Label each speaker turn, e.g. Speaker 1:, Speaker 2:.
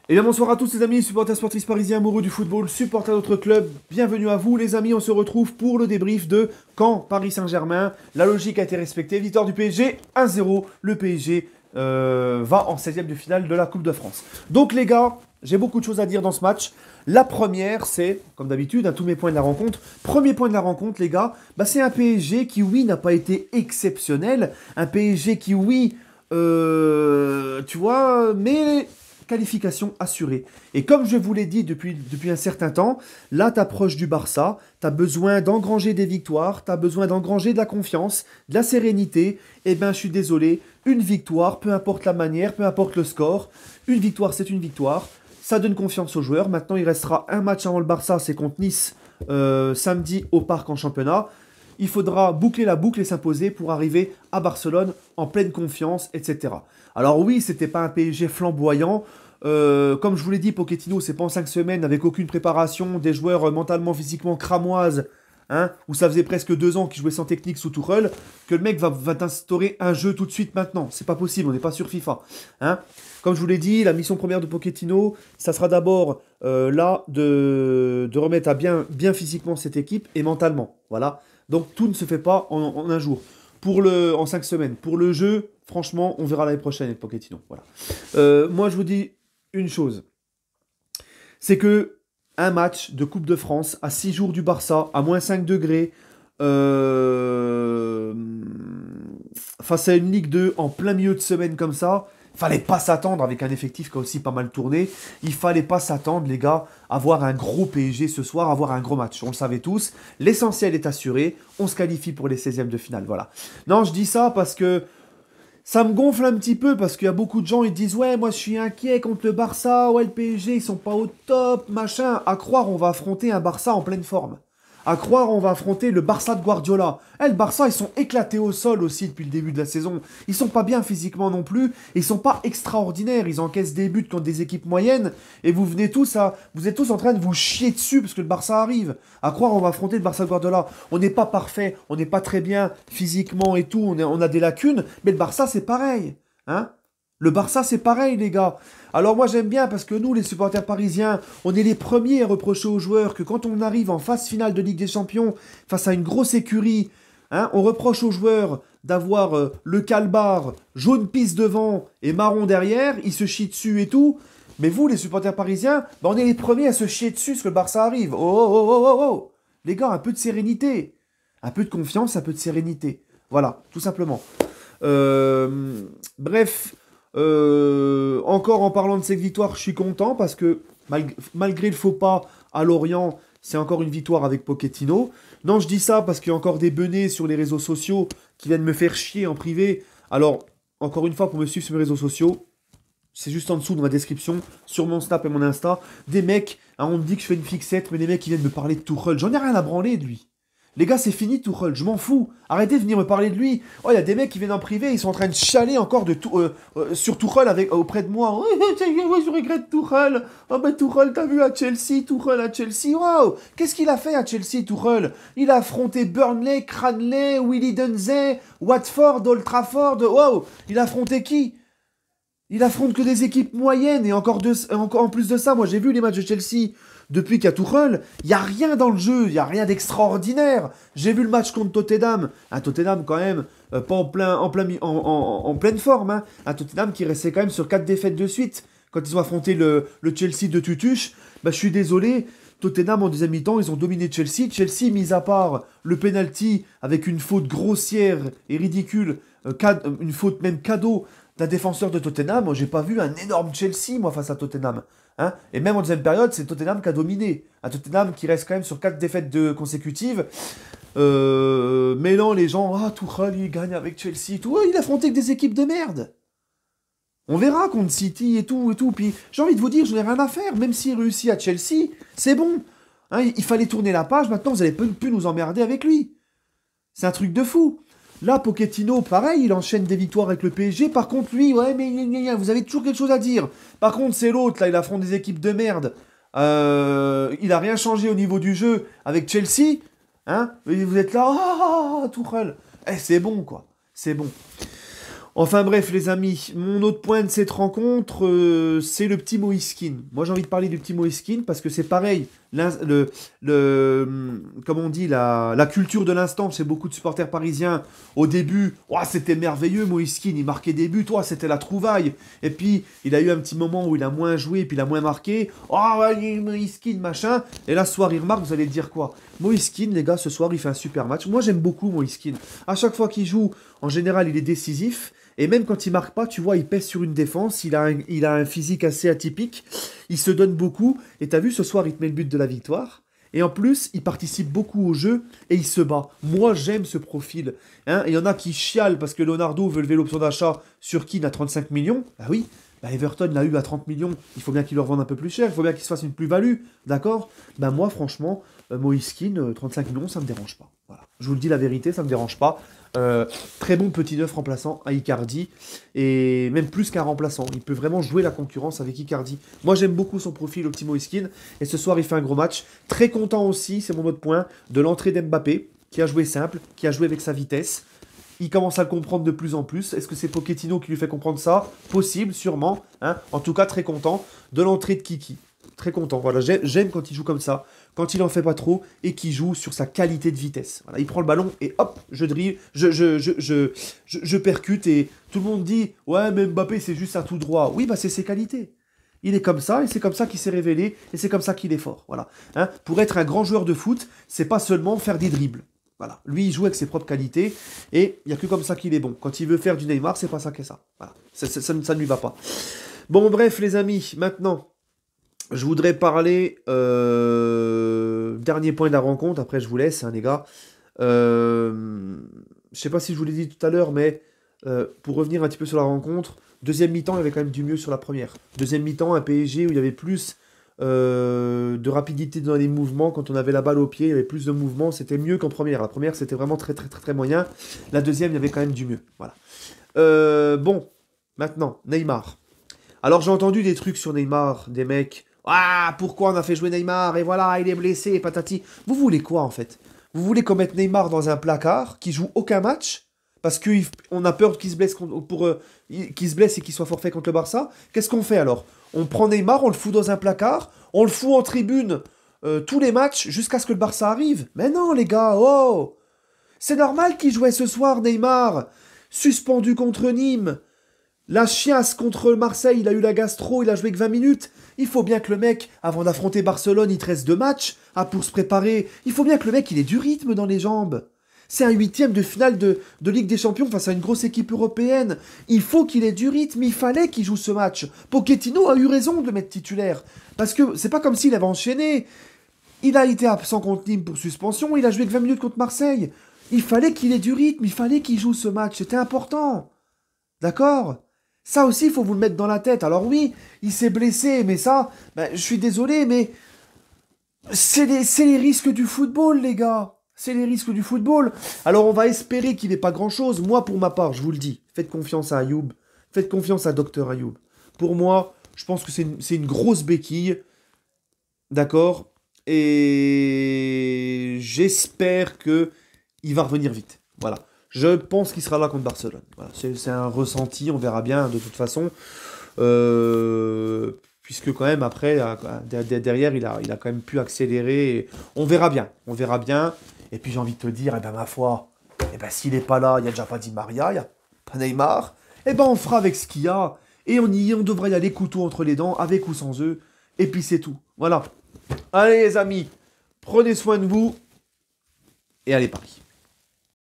Speaker 1: Et bien bonsoir à tous les amis, supporters sportifs parisiens amoureux du football, supporters de notre club, bienvenue à vous les amis, on se retrouve pour le débrief de Caen Paris Saint-Germain. La logique a été respectée, victoire du PSG 1-0, le PSG va en 16e de finale de la Coupe de France. Donc les gars, j'ai beaucoup de choses à dire dans ce match. La première, c'est, comme d'habitude, à tous mes points de la rencontre. Premier point de la rencontre, les gars, c'est un PSG qui, oui, n'a pas été exceptionnel. Un PSG qui, oui, tu vois, mais qualification assurée. Et comme je vous l'ai dit depuis un certain temps, là, tu approches du Barça, tu as besoin d'engranger des victoires, tu as besoin d'engranger de la confiance, de la sérénité. Eh bien, je suis désolé, une victoire, peu importe la manière, peu importe le score, une victoire, c'est une victoire. Ça donne confiance aux joueurs. Maintenant, il restera un match avant le Barça, c'est contre Nice, samedi au Parc en championnat. Il faudra boucler la boucle et s'imposer pour arriver à Barcelone en pleine confiance, etc. Alors oui, c'était pas un PSG flamboyant. Comme je vous l'ai dit, Pochettino, c'est pas en 5 semaines, avec aucune préparation, des joueurs mentalement, physiquement cramoises, hein, où ça faisait presque 2 ans qu'il jouait sans technique sous Tuchel, que le mec va t'instaurer un jeu tout de suite maintenant. C'est pas possible, on n'est pas sur FIFA. Hein. Comme je vous l'ai dit, la mission première de Pochettino, ça sera d'abord là de remettre à bien physiquement cette équipe et mentalement. Voilà. Donc tout ne se fait pas en un jour. En 5 semaines. Pour le jeu, franchement, on verra l'année prochaine avec Pochettino. Voilà. Moi, je vous dis une chose. C'est que un match de Coupe de France à 6 jours du Barça, à moins 5 degrés, face à une Ligue 2 en plein milieu de semaine comme ça, fallait pas s'attendre avec un effectif qui a aussi pas mal tourné. Il fallait pas s'attendre, les gars, à voir un gros PSG ce soir, à voir un gros match. On le savait tous. L'essentiel est assuré. On se qualifie pour les 16e de finale. Voilà. Non, je dis ça parce que ça me gonfle un petit peu parce qu'il y a beaucoup de gens, ils disent ouais, moi je suis inquiet contre le Barça, ouais, le PSG, ils sont pas au top, machin. À croire, on va affronter un Barça en pleine forme. À croire, on va affronter le Barça de Guardiola. Le Barça, ils sont éclatés au sol aussi depuis le début de la saison. Ils sont pas bien physiquement non plus. Ils sont pas extraordinaires. Ils encaissent des buts contre des équipes moyennes. Et vous êtes tous en train de vous chier dessus parce que le Barça arrive. À croire, on va affronter le Barça de Guardiola. On n'est pas parfait. On n'est pas très bien physiquement et tout. On a des lacunes. Mais le Barça, c'est pareil. Hein? Le Barça, c'est pareil, les gars. Alors moi, j'aime bien parce que nous, les supporters parisiens, on est les premiers à reprocher aux joueurs que quand on arrive en phase finale de Ligue des Champions, face à une grosse écurie, hein, on reproche aux joueurs d'avoir le calbar jaune pisse devant et marron derrière, ils se chient dessus et tout. Mais vous, les supporters parisiens, on est les premiers à se chier dessus parce que le Barça arrive. Oh, oh, oh, oh, oh, oh. Les gars, un peu de sérénité. Un peu de confiance, un peu de sérénité. Voilà, tout simplement. Bref... encore en parlant de cette victoire, je suis content parce que malgré le faux pas à Lorient, c'est encore une victoire avec Pochettino. Non, je dis ça parce qu'il y a encore des benets sur les réseaux sociaux qui viennent me faire chier en privé. Alors, encore une fois, pour me suivre sur mes réseaux sociaux, c'est juste en dessous de ma description, sur mon Snap et mon Insta, des mecs, hein, on me dit que je fais une fixette, mais des mecs qui viennent me parler de Tuchel. J'en ai rien à branler de lui. Les gars, c'est fini Tuchel, je m'en fous. Arrêtez de venir me parler de lui. Oh, il y a des mecs qui viennent en privé, ils sont en train de chialer encore sur Tuchel auprès de moi. Ouais, je regrette Tuchel. Oh, ben Tuchel, t'as vu à Chelsea, Tuchel à Chelsea. Waouh, qu'est-ce qu'il a fait à Chelsea, Tuchel? Il a affronté Burnley, Cranley, Willie Dunsey, Watford, Old Trafford. Waouh, il a affronté qui? Il affronte que des équipes moyennes et encore en plus de ça, moi j'ai vu les matchs de Chelsea depuis qu'il y a Tuchel, il n'y a rien dans le jeu, il n'y a rien d'extraordinaire. J'ai vu le match contre Tottenham, un Tottenham quand même pas en pleine forme, hein. Un Tottenham qui restait quand même sur 4 défaites de suite quand ils ont affronté le Chelsea de Tutuche. Je suis désolé, Tottenham en deuxième mi-temps, ils ont dominé Chelsea. Chelsea, mis à part le penalty avec une faute grossière et ridicule, une faute même cadeau d'un défenseur de Tottenham, moi j'ai pas vu un énorme Chelsea moi face à Tottenham. Hein, et même en deuxième période, c'est Tottenham qui a dominé. Un Tottenham qui reste quand même sur 4 défaites consécutives. Mêlant les gens, ah Tuchel il gagne avec Chelsea, tout. Ouais, il a affronté que des équipes de merde. On verra contre City et tout. Puis j'ai envie de vous dire, je n'ai rien à faire. Même s'il réussit à Chelsea, c'est bon. Hein, il fallait tourner la page, maintenant vous allez plus nous emmerder avec lui. C'est un truc de fou. Là, Pochettino, pareil, il enchaîne des victoires avec le PSG. Par contre, lui, ouais, mais vous avez toujours quelque chose à dire. Par contre, c'est l'autre, là, il affronte des équipes de merde. Il a rien changé au niveau du jeu avec Chelsea. Hein, et vous êtes là, Tuchel. C'est bon, quoi. C'est bon. Enfin bref, les amis, mon autre point de cette rencontre, c'est le petit Moïskine. Moi, j'ai envie de parler du petit Moïskine parce que c'est pareil. Comme on dit, la culture de l'instant chez beaucoup de supporters parisiens. Au début, ouah, c'était merveilleux, Moïskine, il marquait des buts, ouah, c'était la trouvaille. Et puis, il a eu un petit moment où il a moins joué, puis il a moins marqué. Oh, ouais, Moïskine, machin. Et là, ce soir, il remarque, vous allez dire quoi? Moïskine, les gars, ce soir, il fait un super match. Moi, j'aime beaucoup Moïskine. À chaque fois qu'il joue, en général, il est décisif. Et même quand il marque pas, tu vois, il pèse sur une défense, il a un physique assez atypique, il se donne beaucoup, et t'as vu, ce soir, il te met le but de la victoire, et en plus, il participe beaucoup au jeu, et il se bat. Moi, j'aime ce profil. Hein, il y en a qui chialent parce que Leonardo veut lever l'option d'achat sur Keane à 35 millions. Bah oui, bah Everton l'a eu à 30 millions, il faut bien qu'il le revende un peu plus cher, il faut bien qu'il se fasse une plus-value, d'accord? Bah moi, franchement, Moïse Keane, 35 millions, ça me dérange pas. Voilà. Je vous le dis la vérité, ça me dérange pas. Très bon petit neuf remplaçant à Icardi, et même plus qu'un remplaçant. Il peut vraiment jouer la concurrence avec Icardi. Moi, j'aime beaucoup son profil, Optimo Moïskine, et ce soir, il fait un gros match. Très content aussi, c'est mon autre point, de l'entrée d'Mbappé, qui a joué simple, qui a joué avec sa vitesse. Il commence à le comprendre de plus en plus. Est-ce que c'est Pochettino qui lui fait comprendre ça? Possible, sûrement. Hein, en tout cas, très content de l'entrée de Kiki. Très content. Voilà, j'aime quand il joue comme ça, quand il en fait pas trop et qu'il joue sur sa qualité de vitesse. Voilà, il prend le ballon et hop, je dribble, je percute et tout le monde dit ouais, mais Mbappé c'est juste un tout droit. Oui, bah c'est ses qualités. Il est comme ça et c'est comme ça qu'il s'est révélé et c'est comme ça qu'il est fort. Voilà. Hein, pour être un grand joueur de foot, c'est pas seulement faire des dribbles. Voilà. Lui, il joue avec ses propres qualités et il n'y a que comme ça qu'il est bon. Quand il veut faire du Neymar, c'est pas ça qu'est ça. Voilà. Ça ne lui va pas. Bon, bref, les amis, maintenant. Je voudrais parler, dernier point de la rencontre, après je vous laisse, hein, les gars. Je sais pas si je vous l'ai dit tout à l'heure, mais pour revenir un petit peu sur la rencontre, deuxième mi-temps, il y avait quand même du mieux sur la première. Deuxième mi-temps, un PSG où il y avait plus de rapidité dans les mouvements, quand on avait la balle au pied, il y avait plus de mouvements, c'était mieux qu'en première. La première, c'était vraiment très très très très moyen. La deuxième, il y avait quand même du mieux. Voilà. Bon, maintenant, Neymar. Alors j'ai entendu des trucs sur Neymar, des mecs... Ah, pourquoi on a fait jouer Neymar? Et voilà, il est blessé, patati. Vous voulez quoi, en fait? Vous voulez qu'on mette Neymar dans un placard, qui joue aucun match, parce qu'on a peur qu'il se blesse, qu'il se blesse et qu'il soit forfait contre le Barça? Qu'est-ce qu'on fait, alors? On prend Neymar, on le fout dans un placard, on le fout en tribune tous les matchs, jusqu'à ce que le Barça arrive? Mais non, les gars, oh! C'est normal qu'il jouait ce soir, Neymar! Suspendu contre Nîmes. La chiasse contre Marseille, il a eu la gastro, il a joué que 20 minutes. Il faut bien que le mec, avant d'affronter Barcelone, il te reste 2 matchs pour se préparer. Il faut bien que le mec, il ait du rythme dans les jambes. C'est un 8e de finale de Ligue des Champions face à une grosse équipe européenne. Il faut qu'il ait du rythme, il fallait qu'il joue ce match. Pochettino a eu raison de le mettre titulaire. Parce que c'est pas comme s'il avait enchaîné. Il a été absent contre Nîmes pour suspension, il a joué que 20 minutes contre Marseille. Il fallait qu'il ait du rythme, il fallait qu'il joue ce match, c'était important. D'accord ? Ça aussi, il faut vous le mettre dans la tête. Alors oui, il s'est blessé, mais ça, ben, je suis désolé, mais c'est les risques du football, les gars. C'est les risques du football. Alors on va espérer qu'il n'ait pas grand-chose. Moi, pour ma part, je vous le dis, faites confiance à Ayoub. Faites confiance à Docteur Ayoub. Pour moi, je pense que c'est une grosse béquille. D'accord? Et j'espère qu'il va revenir vite. Voilà. Je pense qu'il sera là contre Barcelone. Voilà, c'est un ressenti, on verra bien de toute façon. Puisque quand même après, derrière, il a quand même pu accélérer. Et on verra bien, on verra bien. Et puis j'ai envie de te dire, eh ben ma foi, eh ben s'il n'est pas là, il n'y a déjà pas Di Maria, il n'y a pas Neymar. Eh ben on fera avec ce qu'il y a. Et on devrait y aller couteau entre les dents, avec ou sans eux. Et puis c'est tout. Voilà. Allez les amis, prenez soin de vous. Et allez Paris.